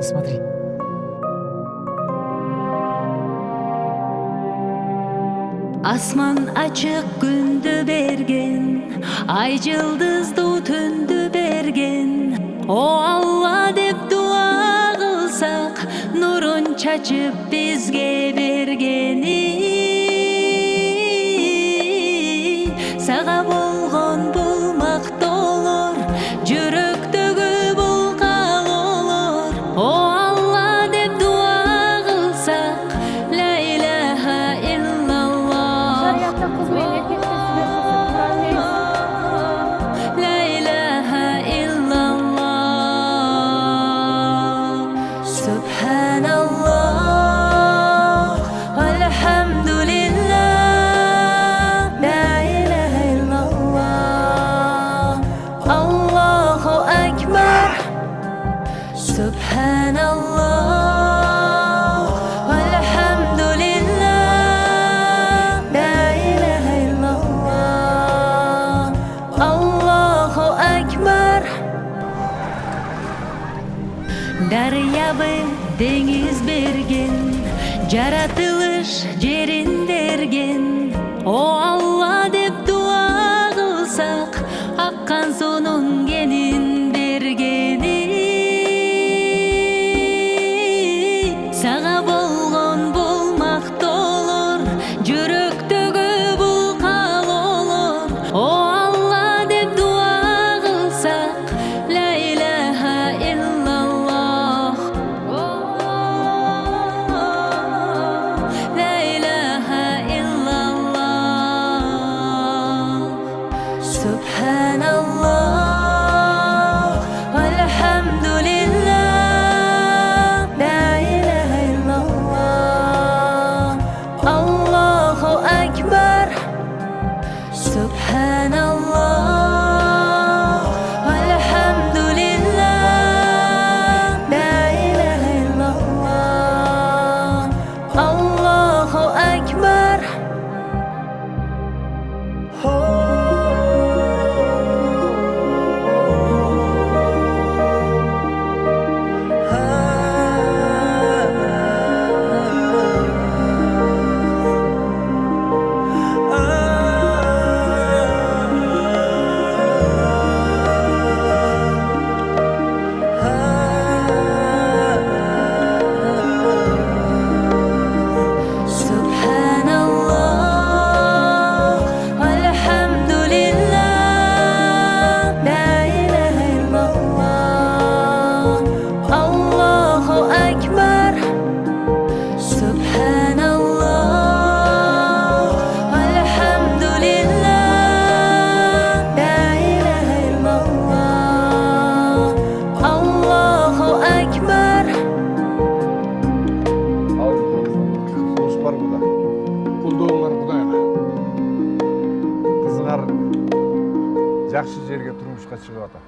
Смотри. Asman açık gündü bergen, ay yıldızdı tündü bergen. O Allah dep dua kılsak, nurun çaçıp bizge bergeni. Sağa bolgon bulmak olur, jüröktөгü bulkal olur. O Allah dep dua kılsak, la ilahe illallah. Şeriatta kız ve erkek kesmesi Kur'an neyse. La ilahe illallah. Subhanallah. Elhamdülillah. La ilahe illallah. Allahu Ekber. Subhanallah. Elhamdülillah. La ilahe illallah. Allahu Ekber. Daryaby deniz bergen, jaratılış jerin dergen. O Allah dep dua kılsak, akkan sunun genin bergeni. Sağa bolgon bulmak olur, jüröktөгü bulkal olur. O Allah dep dua kılsak, la ilahe illallah. La ilahe illallah. Subhanallah. Elhamdülillah. La ilahe illallah. Allahu Ekber. Subhanallah. Elhamdülillah. La ilahe illallah. Allahu Ekber. Subhanallah. Elhamdülillah. La ilahe illallah. Allahu Ekber. Subhanallah. Elhamdülillah. La ilahe illallah. Allahu Ekber. Sonuç var burada. Kulduğunlar burada yana. Kızınar jakşı жерге turmuşка чыгып атат.